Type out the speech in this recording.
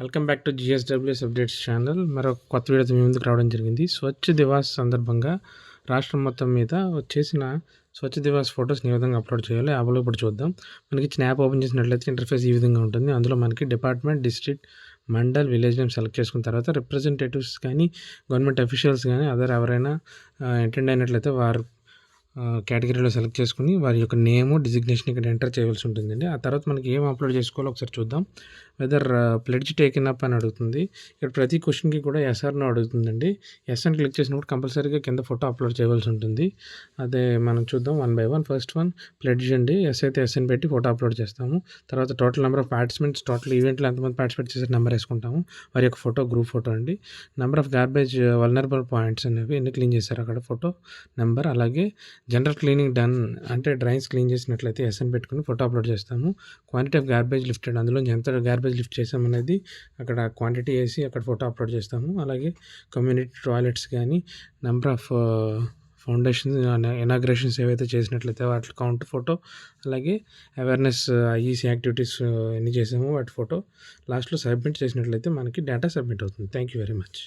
Welcome back to GSWS updates channel. మరొక కొత్త వీడియోతో మీ ముందుకు రావడం జరిగింది. స్వచ్ఛ దివాస్ సందర్భంగా రాష్ట్రం మొత్తం మీద వచ్చేసిన స్వచ్ఛ దివాస్ ఫొటోస్ని ఏ విధంగా అప్లోడ్ చేయాలో యాప్లో ఇప్పుడు చూద్దాం. మనకి ఇచ్చిన యాప్ ఓపెన్ చేసినట్లయితే ఇంటర్ఫేస్ ఈ విధంగా ఉంటుంది. అందులో మనకి department, district, mandal, village name select చేసుకున్న తర్వాత రిప్రజెంటేటివ్స్ కానీ గవర్నమెంట్ అఫీషియల్స్ కానీ ఎవరైనా అటెండ్ అయినట్లయితే వారు కేటగిరీలో సెలెక్ట్ చేసుకుని వారి యొక్క నేము, డిజిగ్నేషన్ ఇక్కడ ఎంటర్ చేయవలసి ఉంటుందండి. ఆ తర్వాత మనకి ఏం అప్లోడ్ చేసుకోవాలో ఒకసారి చూద్దాం. వెదర్ ప్లెడ్జ్ టేకెన్ అప్ అని అడుగుతుంది. ఇక్కడ ప్రతి క్వశ్చన్కి కూడా ఎస్ ఆర్ నో అడుగుతుందండి. ఎస్ అని క్లిక్ చేసినప్పుడు కంపల్సరీగా కింద ఫోటో అప్లోడ్ చేయవలసి ఉంటుంది. అదే మనం చూద్దాం one by one. First one pledge అండి. ఎస్ అయితే ఎస్ అని పెట్టి ఫోటో అప్లోడ్ చేస్తాము. తర్వాత total number of participants, total ఈవెంట్లో ఎంతమంది పార్టిసిపేట్ చేసే నెంబర్ వేసుకుంటాము. వారి యొక్క ఫోటో, గ్రూప్ ఫోటో అండి. Number of garbage vulnerable points అనేవి ఎన్ని క్లీన్ చేశారు అక్కడ ఫోటో నెంబర్. అలాగే జనరల్ క్లీనింగ్ డన్ అంటే డ్రైన్స్ క్లీన్ చేసినట్లయితే ఎస్ అని పెట్టుకుని ఫోటో అప్లోడ్ చేస్తాము. క్వాంటిటీ ఆఫ్ గార్బేజ్ లిఫ్టెడ్, అందులో ఎంత గార్బేజ్ లిఫ్ట్ చేసామనేది అక్కడ క్వాంటిటీ వేసి అక్కడ ఫోటో అప్లోడ్ చేస్తాము. అలాగే కమ్యూనిటీ టాయిలెట్స్ కానీ నెంబర్ ఆఫ్ ఫౌండేషన్ ఇనాగ్రేషన్స్ ఏవైతే చేసినట్లయితే వాటి కౌంట్ ఫోటో, అలాగే అవేర్నెస్ ఐఈసీ యాక్టివిటీస్ ఎన్ని చేసామో వాటి ఫోటో. లాస్ట్లో సబ్మిట్ చేసినట్లయితే మనకి డేటా సబ్మిట్ అవుతుంది. Thank you very much.